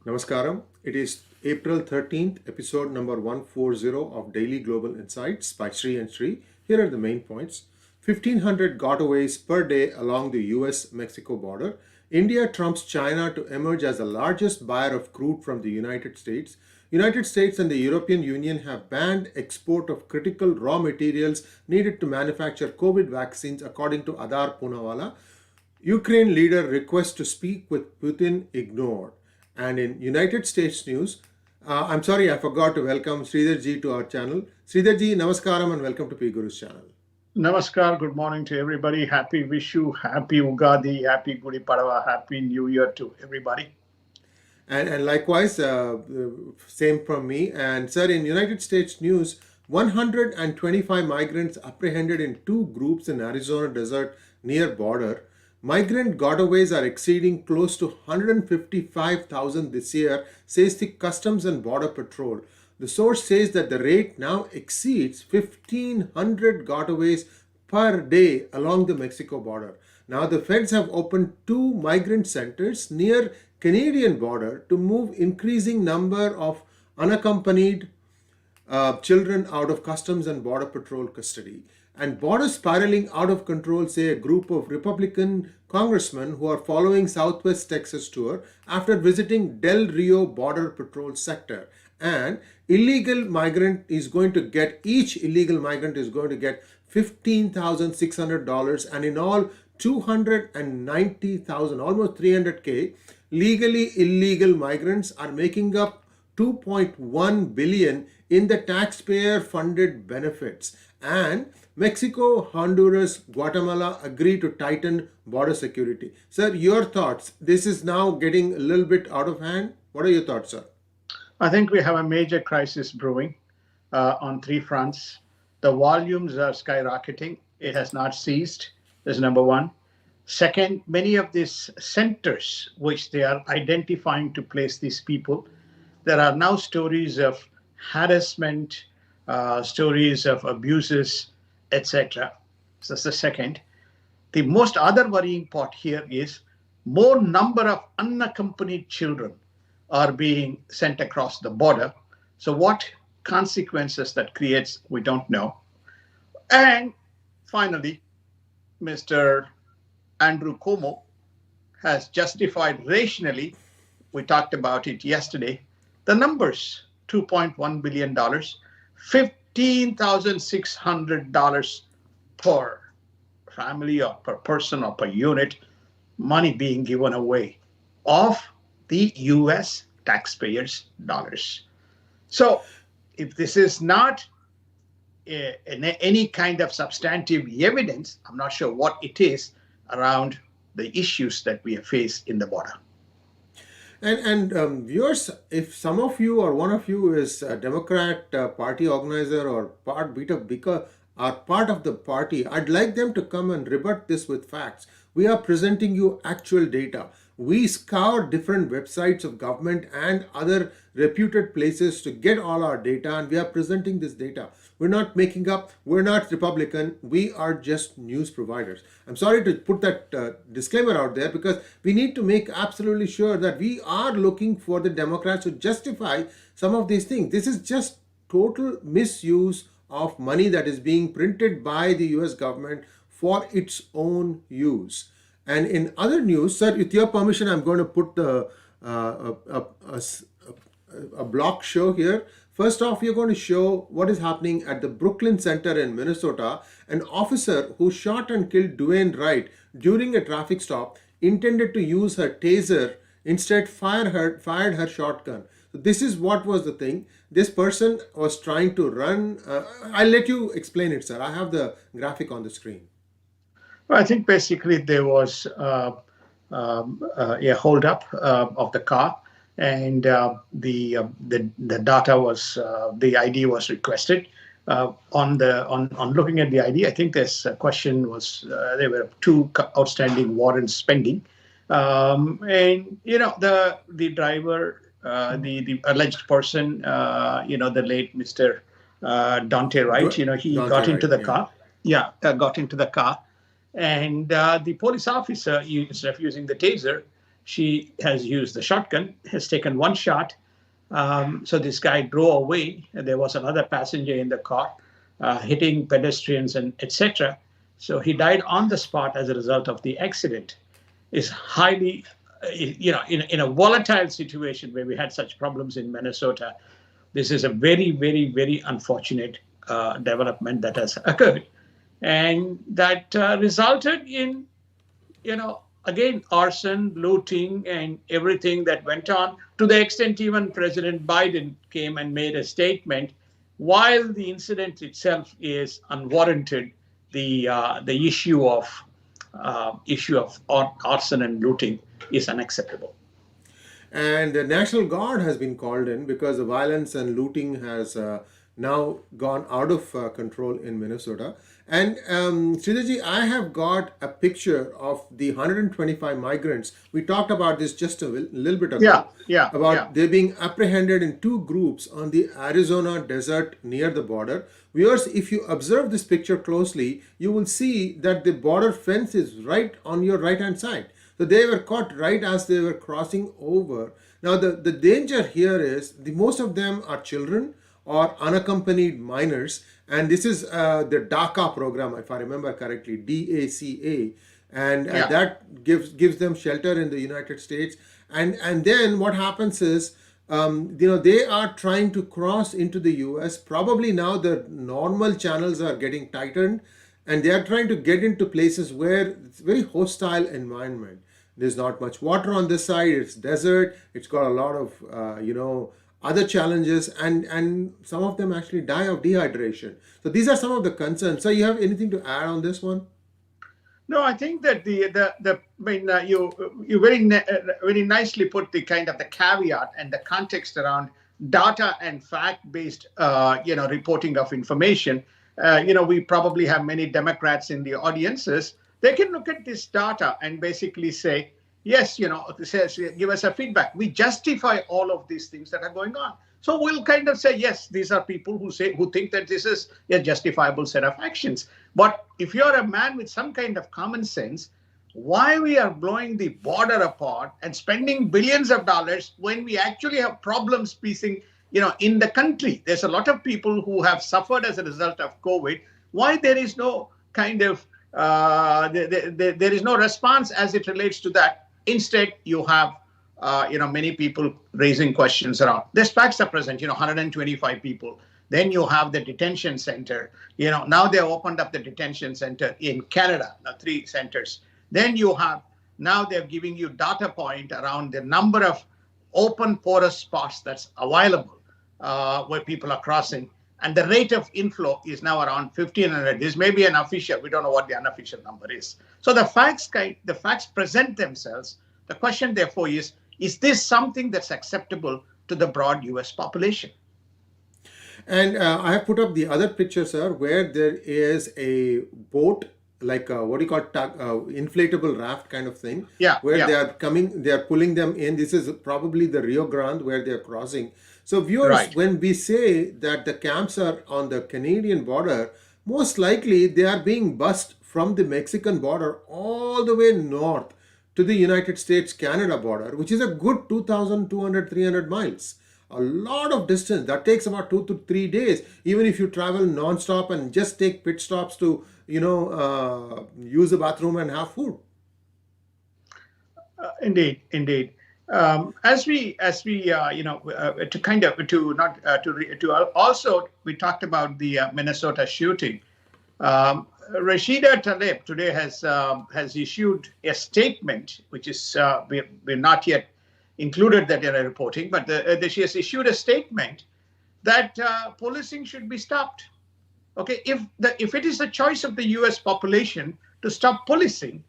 Namaskaram. It is April 13th, episode number 140 of Daily Global Insights by Sri and Sri. Here are the main points. 1,500 gotaways per day along the US-Mexico border. India trumps China to emerge as the largest buyer of crude from the United States. United States and the European Union have banned export of critical raw materials needed to manufacture COVID vaccines, according to Adar Poonawalla. Ukraine leader request to speak with Putin ignored. And in United States news, I'm sorry, I forgot to welcome Sridhar ji to our channel. Sridhar ji, namaskaram and welcome to PGurus channel. Namaskar, good morning to everybody. Happy Vishu, happy Ugadi, happy Gudi Padava, happy New Year to everybody. And likewise, same from me. And sir, in United States news, 125 migrants apprehended in two groups in Arizona desert near border. Migrant gotaways are exceeding close to 155,000 this year, says the Customs and Border Patrol. The source says that the rate now exceeds 1,500 gotaways per day along the Mexico border. Now the feds have opened two migrant centers near Canadian border to move increasing number of unaccompanied children out of Customs and Border Patrol custody. And border spiraling out of control, say a group of Republican congressmen who are following Southwest Texas tour after visiting Del Rio Border Patrol sector. And each illegal migrant is going to get $15,600, and in all 290,000, almost 300K legally illegal migrants are making up 2.1 billion in the taxpayer funded benefits. And Mexico, Honduras, Guatemala agree to tighten border security. Sir, your thoughts? This is now getting a little bit out of hand. What are your thoughts, sir? I think we have a major crisis brewing on three fronts. The volumes are skyrocketing. It has not ceased. That's number one. Second, many of these centers which they are identifying to place these people, there are now stories of harassment, stories of abuses, etc. So that's the second. The most other worrying part here is more number of unaccompanied children are being sent across the border. So what consequences that creates, we don't know. And finally, Mr. Andrew Cuomo has justified rationally, we talked about it yesterday, the numbers, $2.1 billion, $15,600 per family or per person or per unit, money being given away of the US taxpayers' dollars. So if this is not any kind of substantive evidence, I'm not sure what it is around the issues that we face in the border. And viewers, if some of you or one of you is a Democrat party organizer or part of the party, I'd like them to come and rebut this with facts. We are presenting you actual data. We scour different websites of government and other reputed places to get all our data, and we are presenting this data. We're not making up, we're not Republican, we are just news providers. I'm sorry to put that disclaimer out there, because we need to make absolutely sure that we are looking for the Democrats to justify some of these things. This is just total misuse of money that is being printed by the US government for its own use. And in other news, sir, with your permission, I'm going to put a block show here. First off, we're going to show what is happening at the Brooklyn Center in Minnesota. An officer who shot and killed Daunte Wright during a traffic stop intended to use her taser, instead fired her shotgun. So this is what was the thing. This person was trying to run. I'll let you explain it, sir. I have the graphic on the screen. Well, I think basically there was a holdup of the car, and the data was the ID was requested. On looking at the ID, I think this question was there were two outstanding warrants pending, and the driver, the alleged person, the late Mr. Daunte Wright, he got into the car. Yeah, got into the car. And the police officer is refusing the taser. She has used the shotgun, has taken one shot. So this guy drove away. There was another passenger in the car, hitting pedestrians and etc. So he died on the spot as a result of the accident. Is highly, in a volatile situation where we had such problems in Minnesota. This is a very, very, very unfortunate development that has occurred, and that resulted in, again, arson, looting, and everything that went on, to the extent even President Biden came and made a statement. While the incident itself is unwarranted, the issue of arson and looting is unacceptable. And the National Guard has been called in because the violence and looting has now gone out of control in Minnesota. And Sridharji, I have got a picture of the 125 migrants. We talked about this just a little bit ago. About they being apprehended in two groups on the Arizona desert near the border. Viewers, if you observe this picture closely, you will see that the border fence is right on your right-hand side. So they were caught right as they were crossing over. Now the danger here is most of them are children or unaccompanied minors, and this is the DACA program, if I remember correctly, DACA, and that gives them shelter in the United States. And then what happens is, they are trying to cross into the US. Probably now the normal channels are getting tightened, and they are trying to get into places where it's very hostile environment. There's not much water on this side. It's desert. It's got a lot of, other challenges, and some of them actually die of dehydration. So these are some of the concerns. So you have anything to add on this one? No, I think that you very nicely put the kind of the caveat and the context around data and fact-based reporting of information. We probably have many Democrats in the audiences. They can look at this data and basically say, yes, give us a feedback. We justify all of these things that are going on. So we'll kind of say, yes, these are people who think that this is a justifiable set of actions. But if you're a man with some kind of common sense, why we are blowing the border apart and spending billions of dollars when we actually have problems piecing, in the country? There's a lot of people who have suffered as a result of COVID. Why there is no kind of there is no response as it relates to that? Instead, you have many people raising questions around. These facts are present. 125 people. Then you have the detention center. Now they have opened up the detention center in Canada. Now 3 centers. Then you have, now they're giving you data point around the number of open porous spots that's available where people are crossing. And the rate of inflow is now around 1,500. This may be an official. We don't know what the unofficial number is. So the facts present themselves. The question, therefore, is this something that's acceptable to the broad U.S. population? And I have put up the other picture, sir, where there is a boat, like what do you call inflatable raft kind of thing. Where they are pulling them in. This is probably the Rio Grande where they are crossing. So viewers, when we say that the camps are on the Canadian border, most likely they are being bussed from the Mexican border all the way north to the United States-Canada border, which is a good 2,200, 300 miles. A lot of distance. That takes about 2 to 3 days, even if you travel non-stop and just take pit stops to, use the bathroom and have food. Indeed. Also, we talked about the Minnesota shooting. Rashida Tlaib today has issued a statement, which is we're not yet included that in our reporting, but she has issued a statement that policing should be stopped. Okay, if it is the choice of the U.S. population to stop policing,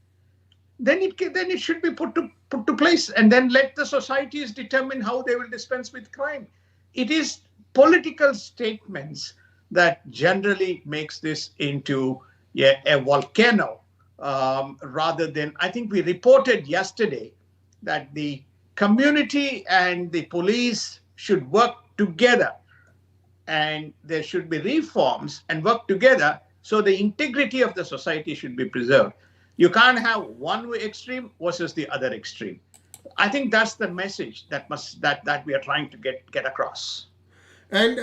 then it should be put to place, and then let the societies determine how they will dispense with crime. It is political statements that generally makes this into a volcano, rather than, I think we reported yesterday that the community and the police should work together, and there should be reforms and work together, so the integrity of the society should be preserved. You can't have one extreme versus the other extreme. I think that's the message that we are trying to get across. And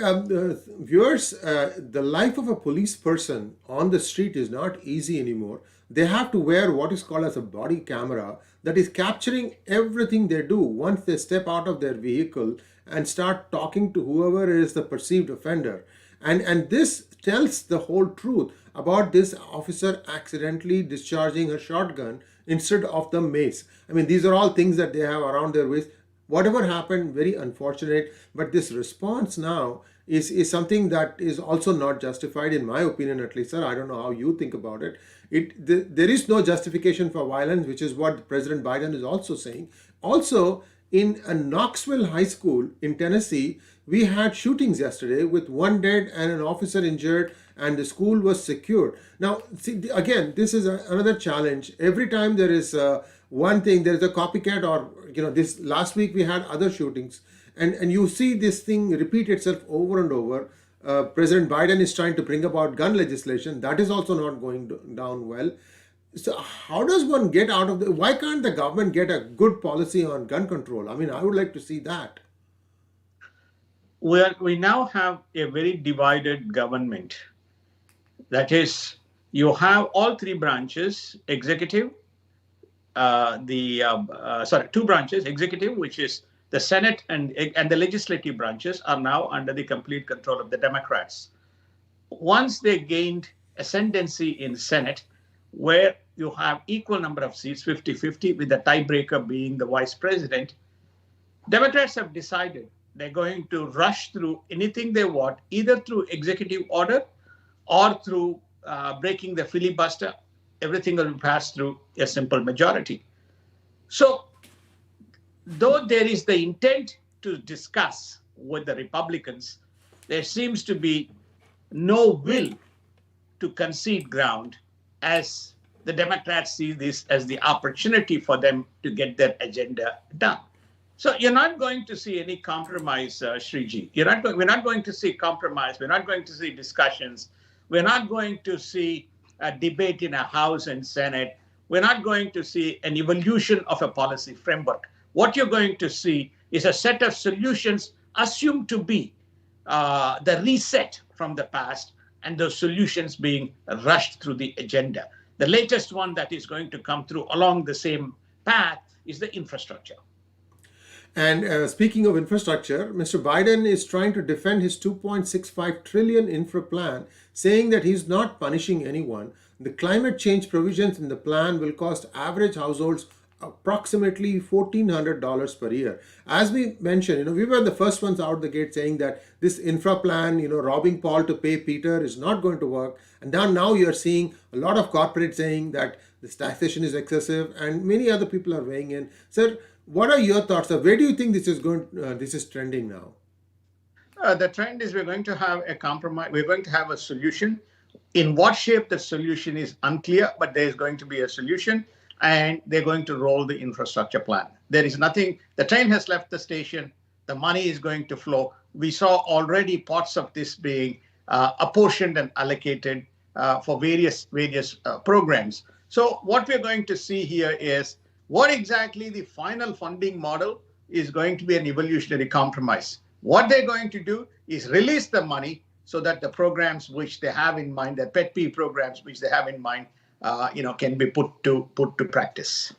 viewers, the life of a police person on the street is not easy anymore. They have to wear what is called as a body camera that is capturing everything they do once they step out of their vehicle and start talking to whoever is the perceived offender. And this tells the whole truth about this officer accidentally discharging her shotgun instead of the mace. I mean, these are all things that they have around their waist. Whatever happened, very unfortunate, but this response now is something that is also not justified, in my opinion, at least, sir. I don't know how you think about it. There is no justification for violence, which is what President Biden is also saying. Also, in a Knoxville high school in Tennessee, we had shootings yesterday with one dead and an officer injured, and the school was secured. Now, see, again, this is another challenge. Every time there is one thing, there is a copycat, or this last week we had other shootings, and you see this thing repeat itself over and over. President Biden is trying to bring about gun legislation that is also not going down well. So how does one get out of the? Why can't the government get a good policy on gun control? I mean, I would like to see that. We now have a very divided government. That is, you have all three branches: executive, two branches: executive, which is the Senate, and the legislative branches are now under the complete control of the Democrats. Once they gained ascendancy in Senate, where you have equal number of seats, 50-50, with the tiebreaker being the vice president, Democrats have decided they're going to rush through anything they want, either through executive order or through breaking the filibuster. Everything will pass through a simple majority. So, though there is the intent to discuss with the Republicans, there seems to be no will to concede ground, as the Democrats see this as the opportunity for them to get their agenda done. So you're not going to see any compromise, Sriji. We're not going to see compromise. We're not going to see discussions. We're not going to see a debate in a House and Senate. We're not going to see an evolution of a policy framework. What you're going to see is a set of solutions assumed to be the reset from the past, and those solutions being rushed through the agenda. The latest one that is going to come through along the same path is the infrastructure. And speaking of infrastructure, Mr. Biden is trying to defend his 2.65 trillion infra plan, saying that he's not punishing anyone. The climate change provisions in the plan will cost average households approximately $1,400 per year. As we mentioned, we were the first ones out the gate saying that this infra plan, robbing Paul to pay Peter, is not going to work. And now you're seeing a lot of corporates saying that this taxation is excessive, and many other people are weighing in. Sir, what are your thoughts? Where do you think this is going? This is trending now? The trend is we're going to have a compromise. We're going to have a solution. In what shape the solution is unclear, but there is going to be a solution, and they're going to roll the infrastructure plan. There is nothing. The train has left the station. The money is going to flow. We saw already parts of this being apportioned and allocated for various programs. So what we're going to see here is what exactly the final funding model is going to be an evolutionary compromise. What they're going to do is release the money so that the programs which they have in mind, the pet peeve programs which they have in mind, can be put to practice.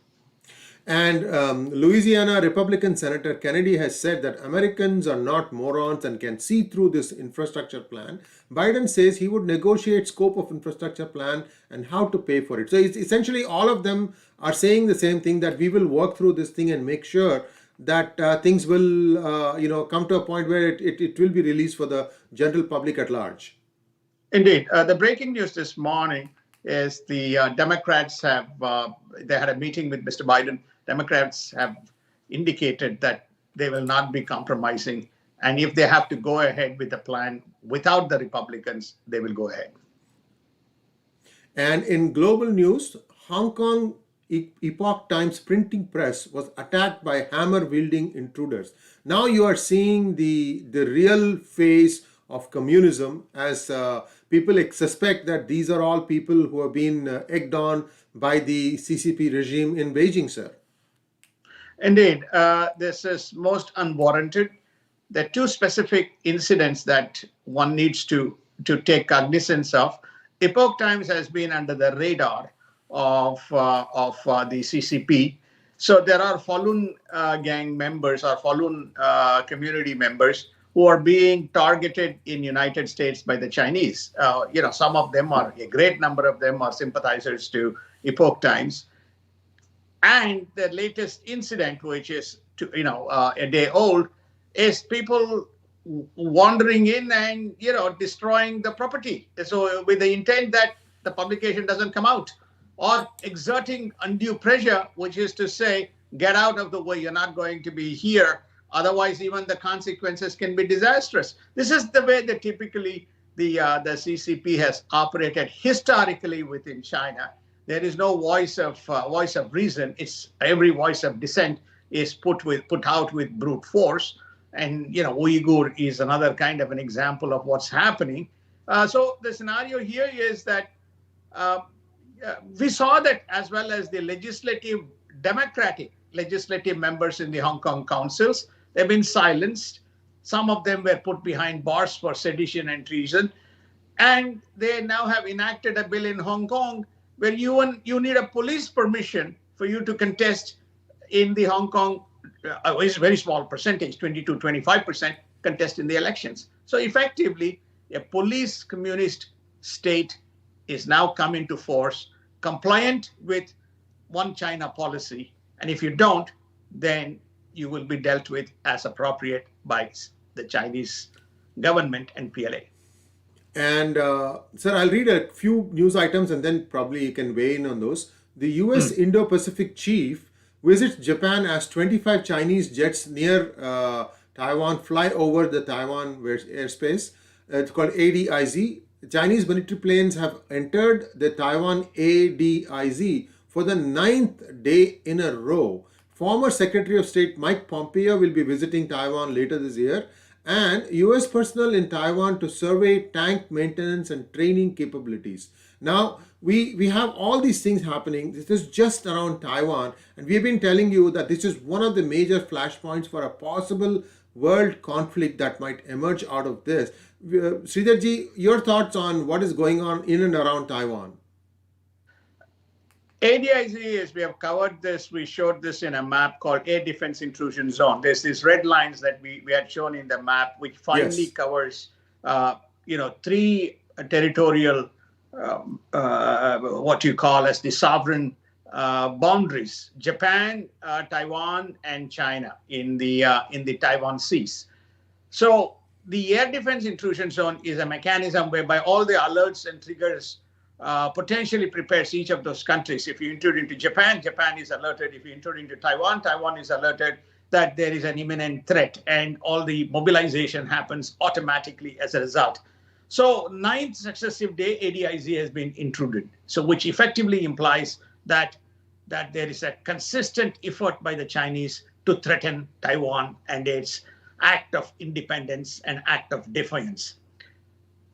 And Louisiana Republican Senator Kennedy has said that Americans are not morons and can see through this infrastructure plan. Biden says he would negotiate scope of infrastructure plan and how to pay for it. So it's essentially all of them are saying the same thing, that we will work through this thing and make sure that things will come to a point where it will be released for the general public at large. Indeed. The breaking news this morning is the Democrats have, they had a meeting with Mr. Biden. Democrats have indicated that they will not be compromising. And if they have to go ahead with the plan without the Republicans, they will go ahead. And in global news, Hong Kong Epoch Times printing press was attacked by hammer-wielding intruders. Now you are seeing the real face of communism, as people suspect that these are all people who have been egged on by the CCP regime in Beijing, sir. Indeed, this is most unwarranted. There are two specific incidents that one needs to take cognizance of. Epoch Times has been under the radar of the CCP. So there are Falun gang members or Falun community members who are being targeted in United States by the Chinese. Some of them are, a great number of them are sympathizers to Epoch Times. And the latest incident, which is a day old, is people wandering in and destroying the property. So with the intent that the publication doesn't come out, or exerting undue pressure, which is to say, get out of the way, you're not going to be here. Otherwise, even the consequences can be disastrous. This is the way that typically the CCP has operated historically within China. There is no voice of reason. It's every voice of dissent is put out with brute force. And Uyghur is another kind of an example of what's happening. So the scenario here is that we saw that as well as the democratic legislative members in the Hong Kong councils, they've been silenced. Some of them were put behind bars for sedition and treason. And they now have enacted a bill in Hong Kong where you need a police permission for you to contest in the Hong Kong, it's a very small percentage, 20 to 25% contest in the elections. So effectively, a police communist state is now come into force, compliant with one China policy. And if you don't, then you will be dealt with as appropriate by the Chinese government and PLA. And sir, I'll read a few news items and then probably you can weigh in on those. The US Indo-Pacific chief visits Japan as 25 Chinese jets near Taiwan fly over the Taiwan airspace. It's called ADIZ. Chinese military planes have entered the Taiwan ADIZ for the 9th day in a row. Former Secretary of State Mike Pompeo will be visiting Taiwan later this year, and US personnel in Taiwan to survey tank maintenance and training capabilities. Now, we have all these things happening. This is just around Taiwan, and we've been telling you that this is one of the major flashpoints for a possible world conflict that might emerge out of this. Sridharji, your thoughts on what is going on in and around Taiwan? ADIZ, as we have covered this, we showed this in a map called Air Defense Intrusion Zone. There's these red lines that we had shown in the map, which finally covers, three territorial, what you call as the sovereign boundaries: Japan, Taiwan, and China in the Taiwan seas. So the Air Defense Intrusion Zone is a mechanism whereby all the alerts and triggers potentially prepares each of those countries. If you intrude into Japan, Japan is alerted. If you intrude into Taiwan, Taiwan is alerted that there is an imminent threat, and all the mobilization happens automatically as a result. So 9th successive day, ADIZ has been intruded. So which effectively implies that there is a consistent effort by the Chinese to threaten Taiwan and its act of independence and act of defiance.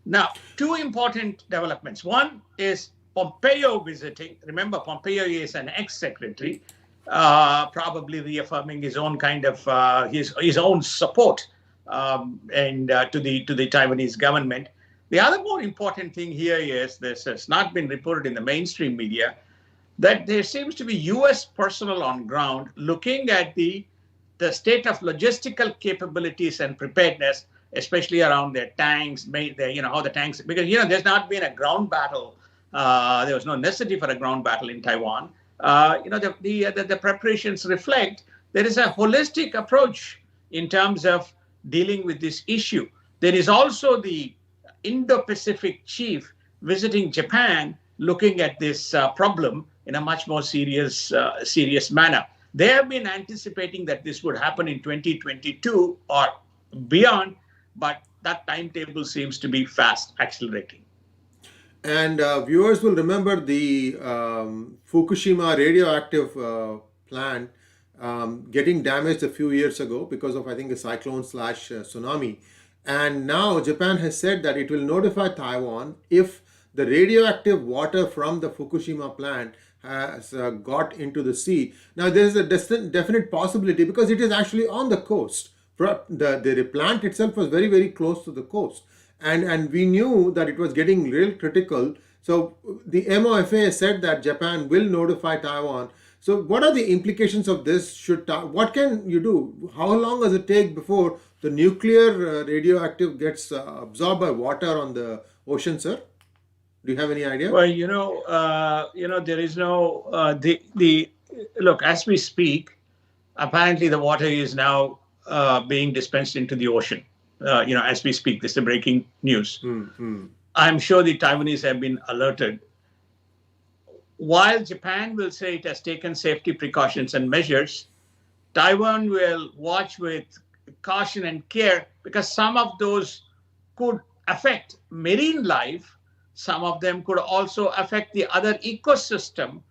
Now, two important developments. One is Pompeo visiting. Remember, Pompeo is an ex-secretary, probably reaffirming his own kind of his own support and to the Taiwanese government. The other more important thing here is, this has not been reported in the mainstream media, that there seems to be U.S. personnel on ground looking at the state of logistical capabilities and preparedness, especially around their tanks, how the tanks, because there's not been a ground battle. There was no necessity for a ground battle in Taiwan. The preparations reflect there is a holistic approach in terms of dealing with this issue. There is also the Indo-Pacific chief visiting Japan, looking at this problem in a much more serious manner. They have been anticipating that this would happen in 2022 or beyond, but that timetable seems to be fast accelerating. And viewers will remember the Fukushima radioactive plant getting damaged a few years ago because of, I think, a cyclone/tsunami. And now Japan has said that it will notify Taiwan if the radioactive water from the Fukushima plant has got into the sea. Now, there is a definite possibility because it is actually on the coast. The plant itself was very, very close to the coast. And we knew that it was getting real critical. So the MOFA said that Japan will notify Taiwan. So what are the implications of this? What can you do? How long does it take before the nuclear radioactive gets absorbed by water on the ocean, sir? Do you have any idea? Well, there is no the look as we speak. Apparently, the water is now being dispensed into the ocean. As we speak, this is the breaking news. Mm-hmm. I'm sure the Taiwanese have been alerted. While Japan will say it has taken safety precautions and measures, Taiwan will watch with caution and care because some of those could affect marine life. Some of them could also affect the other ecosystem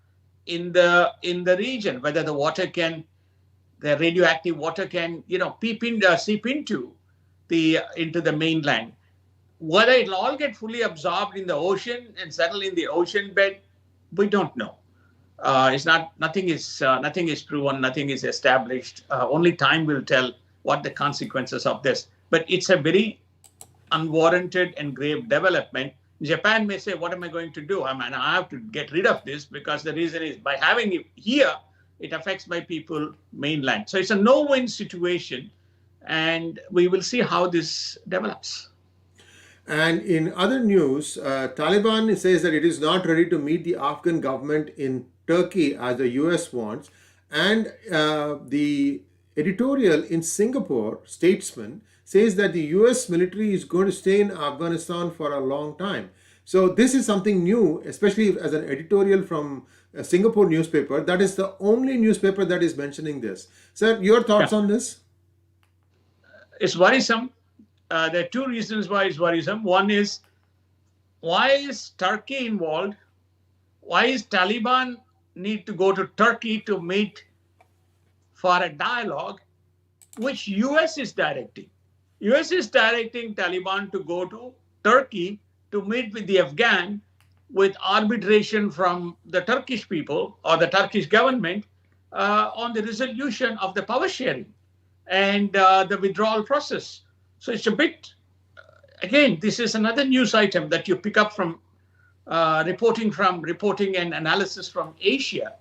in the region, whether the radioactive water can seep into the mainland. Whether it'll all get fully absorbed in the ocean and settle in the ocean bed, we don't know. Nothing is proven, nothing is established. Only time will tell what the consequences of this. But it's a very unwarranted and grave development. Japan may say, what am I going to do? I have to get rid of this because the reason is by having it here, it affects my people mainland. So it's a no-win situation, and we will see how this develops. And in other news, Taliban says that it is not ready to meet the Afghan government in Turkey as the US wants. And the editorial in Singapore, Statesman, says that the US military is going to stay in Afghanistan for a long time. So this is something new, especially as an editorial from a Singapore newspaper. That is the only newspaper that is mentioning this. Sir, your thoughts on this? It's worrisome. There are two reasons why it's worrisome. One is, why is Turkey involved? Why is Taliban need to go to Turkey to meet for a dialogue, which US is directing? US is directing Taliban to go to Turkey to meet with the Afghan with arbitration from the Turkish people or the Turkish government on the resolution of the power sharing and the withdrawal process. So it's a bit, again, this is another news item that you pick up from reporting and analysis from Asia,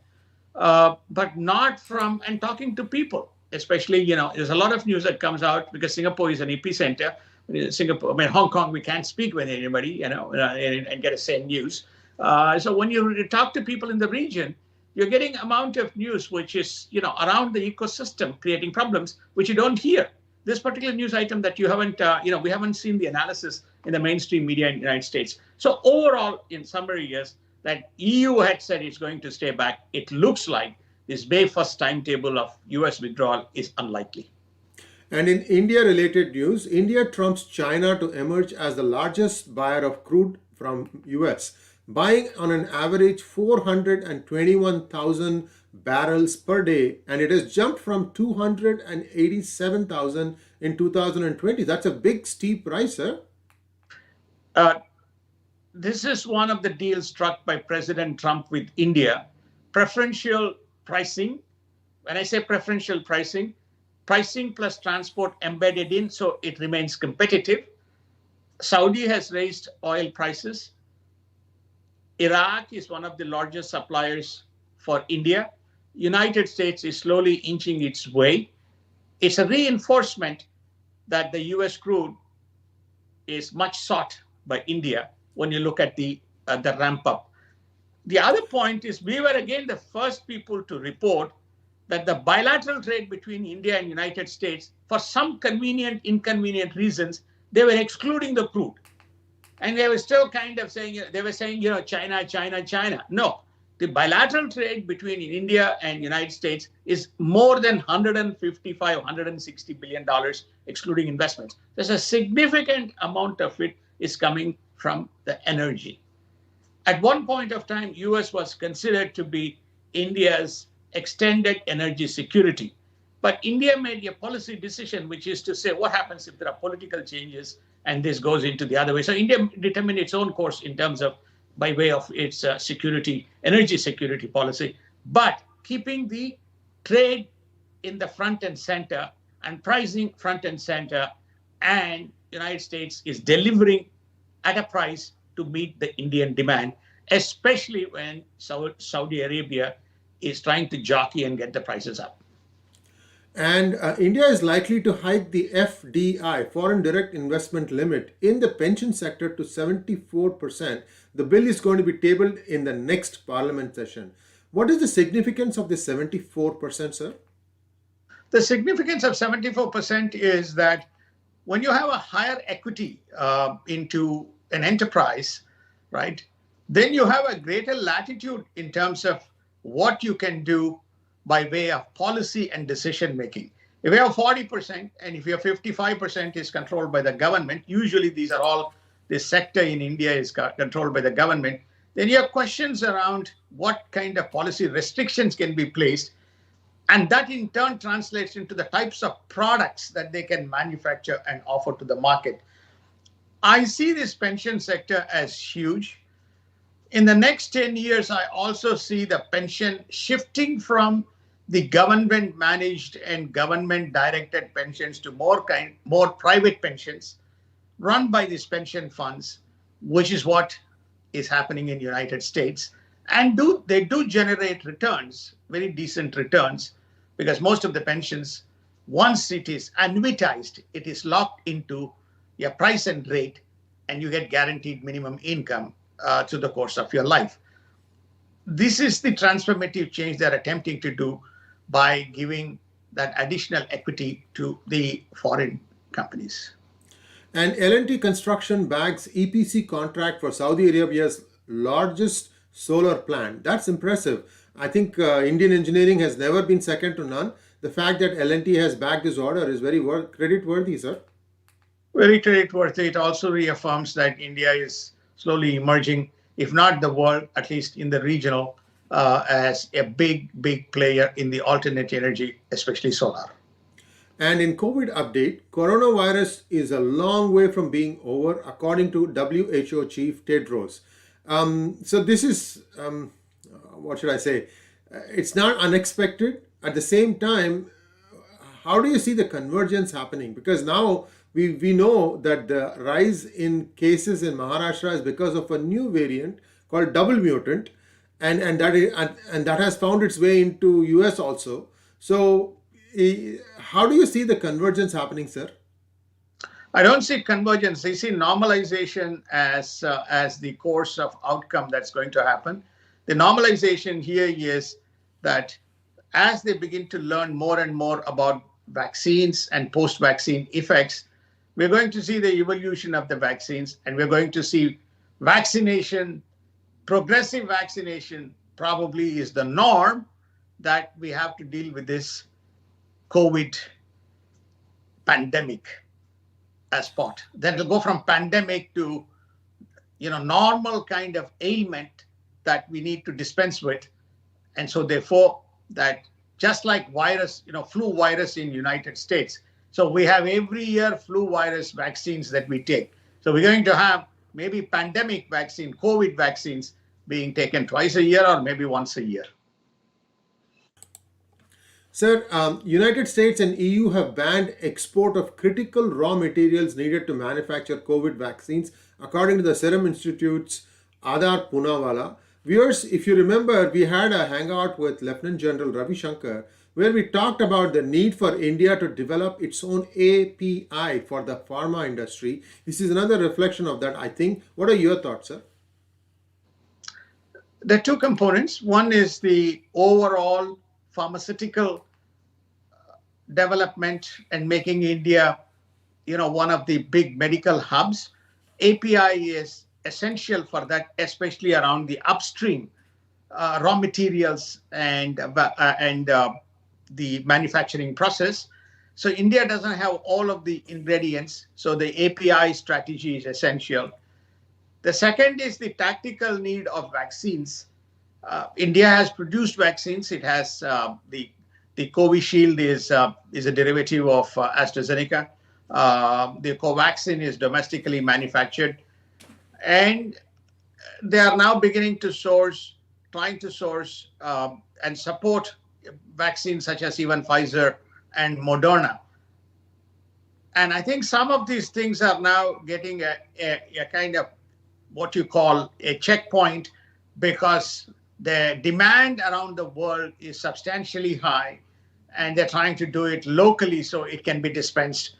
but not from, and talking to people, especially, there's a lot of news that comes out because Singapore is an epicenter. Hong Kong, we can't speak with anybody, and get a same news. So when you talk to people in the region, you're getting amount of news which is, around the ecosystem, creating problems, which you don't hear. This particular news item that you haven't, we haven't seen the analysis in the mainstream media in the United States. So overall, in summary, is that EU had said it's going to stay back. It looks like this May 1st timetable of US withdrawal is unlikely. And in India-related news, India trumps China to emerge as the largest buyer of crude from US, buying on an average 421,000 barrels per day, and it has jumped from 287,000 in 2020. That's a big steep rise, sir. This is one of the deals struck by President Trump with India. Preferential pricing. When I say preferential pricing plus transport embedded in, so it remains competitive. Saudi has raised oil prices. Iraq is one of the largest suppliers for India. United States is slowly inching its way. It's a reinforcement that the US crude is much sought by India when you look at the ramp up. The other point is we were again the first people to report that the bilateral trade between India and United States, for some inconvenient reasons, they were excluding the crude. And they were still kind of saying, China, China, China. No, the bilateral trade between India and United States is more than $155, $160 billion, excluding investments. There's a significant amount of it is coming from the energy. At one point of time, US was considered to be India's extended energy security. But India made a policy decision, which is to say, what happens if there are political changes and this goes into the other way? So India determined its own course in terms of by way of its energy security policy, but keeping the trade in the front and center and pricing front and center, and United States is delivering at a price to meet the Indian demand, especially when Saudi Arabia is trying to jockey and get the prices up. And India is likely to hike the FDI, foreign direct investment limit, in the pension sector to 74%. The bill is going to be tabled in the next parliament session. What is the significance of this 74%, sir? The significance of 74% is that when you have a higher equity into an enterprise, right, then you have a greater latitude in terms of what you can do by way of policy and decision making. If you have 40% and if your 55% is controlled by the government, usually these are all, this sector in India is controlled by the government, then you have questions around what kind of policy restrictions can be placed. And that in turn translates into the types of products that they can manufacture and offer to the market. I see this pension sector as huge. In the next 10 years, I also see the pension shifting from the government managed and government directed pensions to more private pensions run by these pension funds, which is what is happening in the United States. And they do generate returns, very decent returns, because most of the pensions, once it is annuitized, it is locked into your price and rate, and you get guaranteed minimum income through the course of your life. This is the transformative change they're attempting to do by giving that additional equity to the foreign companies. And L&T Construction bags EPC contract for Saudi Arabia's largest solar plant. That's impressive. I think Indian engineering has never been second to none. The fact that L&T has bagged this order is very credit-worthy, sir. Very credit-worthy. It also reaffirms that India is slowly emerging, if not the world, at least in the regional, as a big player in the alternate energy, especially solar. And in COVID update, coronavirus is a long way from being over, according to WHO Chief Tedros. So this is, what should I say? It's not unexpected. At the same time, how do you see the convergence happening? Because now we know that the rise in cases in Maharashtra is because of a new variant called double mutant, and that has found its way into US also. So how do you see the convergence happening, sir? I don't see convergence. I see normalization as the course of outcome that's going to happen. The normalization here is that as they begin to learn more and more about vaccines and post-vaccine effects, we're going to see the evolution of the vaccines, and we're going to see vaccination, progressive vaccination probably is the norm that we have to deal with this COVID pandemic as part. Then it'll go from pandemic to, normal kind of ailment that we need to dispense with. And so therefore, that just like virus, flu virus in United States. So we have every year flu virus vaccines that we take. So we're going to have maybe pandemic vaccine, COVID vaccines being taken twice a year or maybe once a year. Sir, United States and EU have banned export of critical raw materials needed to manufacture COVID vaccines, according to the Serum Institute's Adar Poonawalla. Viewers, if you remember, we had a hangout with Lieutenant General Ravi Shankar, where we talked about the need for India to develop its own API for the pharma industry. This is another reflection of that, I think. What are your thoughts, sir? There are two components. One is the overall pharmaceutical development and making India, one of the big medical hubs. API is essential for that, especially around the upstream raw materials and the manufacturing process. So India doesn't have all of the ingredients, so the API strategy is essential. The second is the tactical need of vaccines. India has produced vaccines. It has the Covishield is a derivative of AstraZeneca. The Covaxin is domestically manufactured. And they are now beginning to trying to source and support vaccines such as even Pfizer and Moderna. And I think some of these things are now getting a kind of what you call a checkpoint, because the demand around the world is substantially high, and they're trying to do it locally so it can be dispensed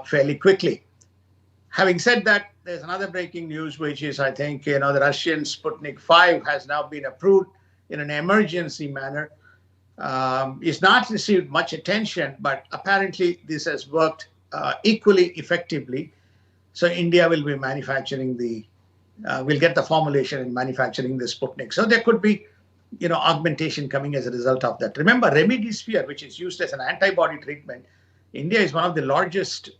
fairly quickly. Having said that, there's another breaking news, which is, I think, the Russian Sputnik 5 has now been approved in an emergency manner. It's not received much attention, but apparently this has worked equally effectively. So India will be manufacturing will get the formulation and manufacturing the Sputnik. So there could be, augmentation coming as a result of that. Remember, remdesivir, which is used as an antibody treatment, India is one of the largest,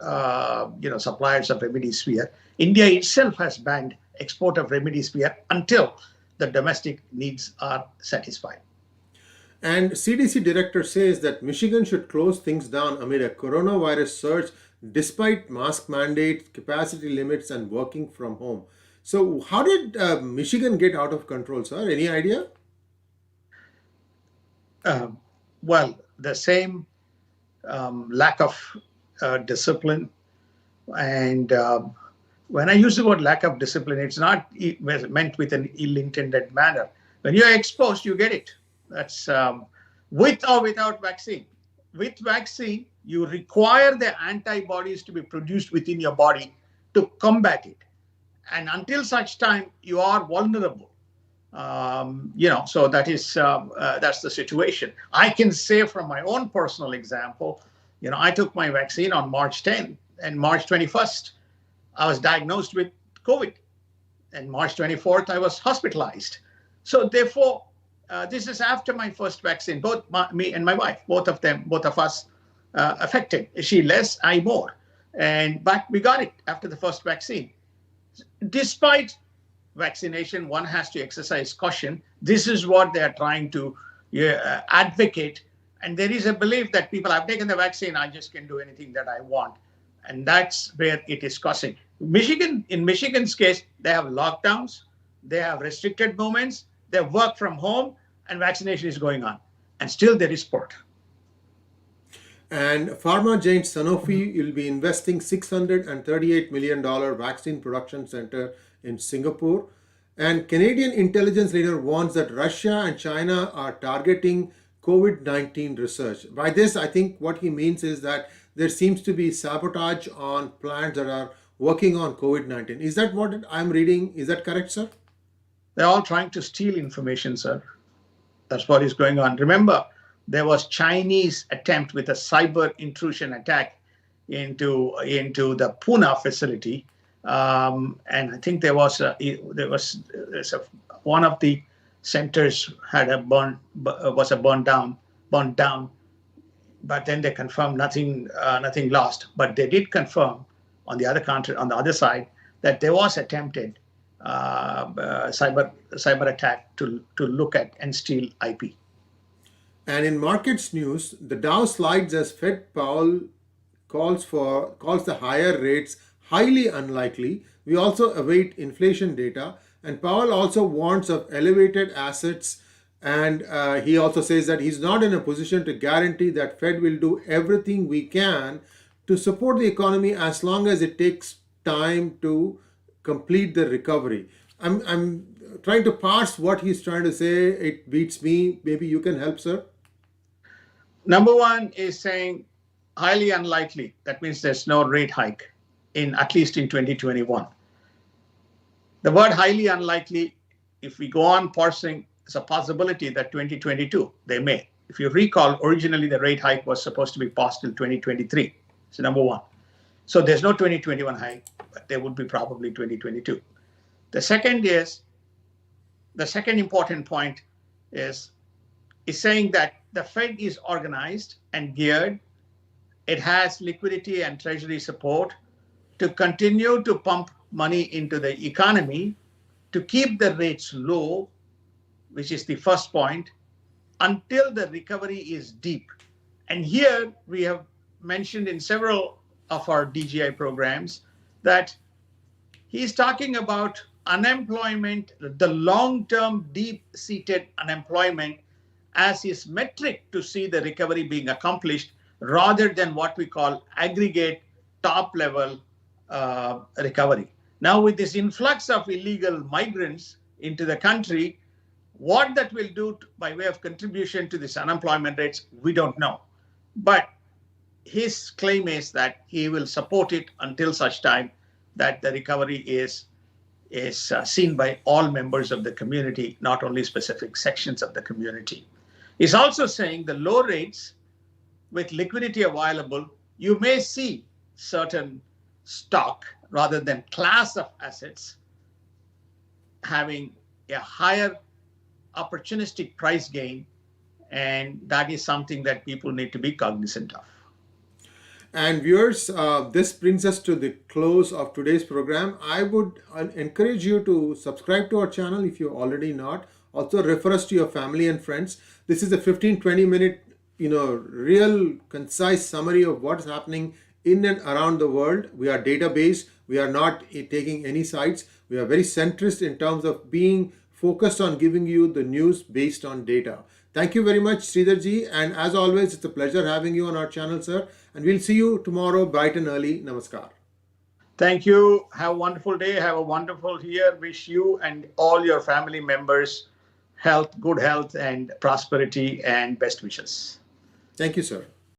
suppliers of remdesivir. India itself has banned export of remdesivir until the domestic needs are satisfied. And CDC director says that Michigan should close things down amid a coronavirus surge despite mask mandates, capacity limits, and working from home. So how did Michigan get out of control, sir? Any idea? Well, the same lack of discipline. And when I use the word lack of discipline, it's not meant with an ill-intended manner. When you're exposed, you get it. That's with or without vaccine. With vaccine, you require the antibodies to be produced within your body to combat it. And until such time, you are vulnerable. So that's the situation. I can say from my own personal example, I took my vaccine on March 10th, and March 21st, I was diagnosed with COVID. And March 24th, I was hospitalized. So therefore, this is after my first vaccine, both me and my wife, both of us affected. She less, I more. But we got it after the first vaccine. Despite vaccination, one has to exercise caution. This is what they are trying to advocate. And there is a belief that people have taken the vaccine, I just can do anything that I want. And that's where it is causing. In Michigan's case, they have lockdowns, they have restricted movements, they work from home, and vaccination is going on. And still there is sport. And pharma giant Sanofi will be investing $638 million vaccine production center in Singapore. And Canadian intelligence leader warns that Russia and China are targeting COVID-19 research. By this, I think what he means is that there seems to be sabotage on plants that are working on COVID-19. Is that what I'm reading? Is that correct, sir? They're all trying to steal information, sir. That's what is going on. Remember, there was Chinese attempt with a cyber intrusion attack into the Pune facility, and I think one of the centers had burned down, but then they confirmed nothing lost. But they did confirm on the other side that there was attempted cyber attack to look at and steal IP. And in markets news, the Dow slides as Fed Powell calls the higher rates highly unlikely. We also await inflation data, and Powell also warns of elevated assets, and he also says that he's not in a position to guarantee that Fed will do everything we can to support the economy as long as it takes time to complete the recovery. I'm trying to parse what he's trying to say. It beats me. Maybe you can help, sir. Number one is saying highly unlikely. That means there's no rate hike at least in 2021. The word highly unlikely, if we go on parsing, it's a possibility that 2022 they may. If you recall, originally the rate hike was supposed to be passed till 2023. So number one. So there's no 2021 hike, but there would be probably 2022. The second important point is saying that the Fed is organized and geared. It has liquidity and treasury support to continue to pump money into the economy, to keep the rates low, which is the first point, until the recovery is deep. And here we have mentioned in several of our DGI programs that he's talking about unemployment, the long-term, deep-seated unemployment, as his metric to see the recovery being accomplished, rather than what we call aggregate top-level recovery. Now, with this influx of illegal migrants into the country, what that will do by way of contribution to this unemployment rates, we don't know. But his claim is that he will support it until such time that the recovery is seen by all members of the community, not only specific sections of the community. He's also saying the low rates with liquidity available, you may see certain stock rather than class of assets having a higher opportunistic price gain, and that is something that people need to be cognizant of. And viewers, this brings us to the close of today's program. I would encourage you to subscribe to our channel if you're already not. Also refer us to your family and friends. This is a 15-20 minute, real concise summary of what's happening in and around the world. We are data-based. We are not taking any sides. We are very centrist in terms of being focused on giving you the news based on data. Thank you very much, Sridharji. And as always, it's a pleasure having you on our channel, sir. And we'll see you tomorrow bright and early. Namaskar. Thank you. Have a wonderful day. Have a wonderful year. Wish you and all your family members health, good health, and prosperity, and best wishes. Thank you, sir.